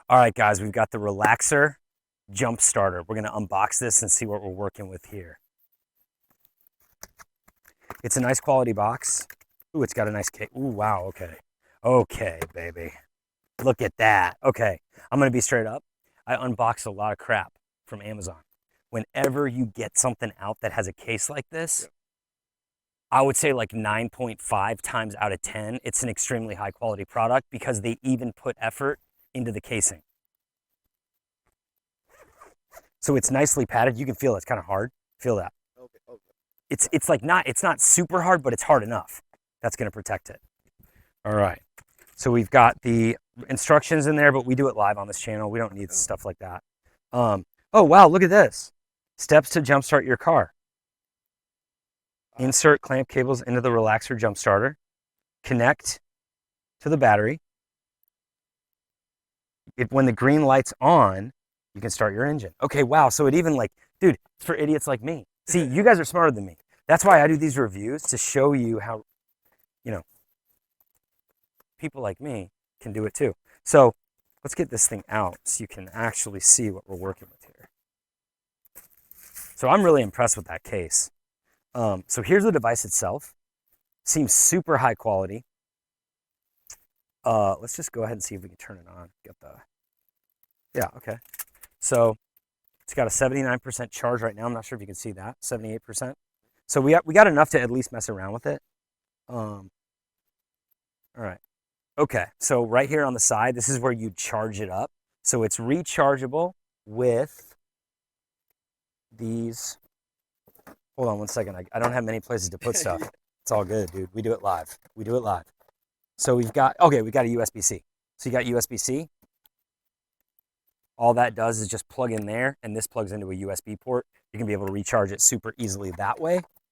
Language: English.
All right, guys, we've got the RALXER Jump Starter. We're gonna unbox this and see what we're working with here. It's a nice quality box. Ooh, it's got a nice case. Ooh, wow, okay. Okay, baby. Look at that. Okay, I'm gonna be straight up. I unbox a lot of crap from Amazon. Whenever you get something out that has a case like this, I would say like 9.5 times out of 10, it's an extremely high quality product because they even put effort into the casing. So it's nicely padded. You can feel it's kind of hard. Feel that. Okay, okay. It's like it's not super hard, but it's hard enough. That's going to protect it. All right. So we've got the instructions in there, but we do it live on this channel. We don't need stuff like that. Oh wow, look at this. Steps to jumpstart your car. Insert clamp cables into the RALXER Jump Starter. Connect to the battery. When the green light's on, you can start your engine. Okay, wow. So it even like, dude, it's for idiots like me. See, you guys are smarter than me. That's why I do these reviews, to show you how, you know, people like me can do it too. So let's get this thing out so you can actually see what we're working with here. So I'm really impressed with that case. So here's the device itself. Seems super high quality. Let's just go ahead and see if we can turn it on. Get the, yeah, okay. So it's got a 79% charge right now. I'm not sure if you can see that, 78%. So we got enough to at least mess around with it. All right. Okay, so right here on the side, this is where you charge it up. So it's rechargeable with these. Hold on one second. I don't have many places to put stuff. It's all good, dude. We do it live. We do it live. So we've got a USB-C. So you got USB-C. All that does is just plug in there, and this plugs into a USB port. You can be able to recharge it super easily that way.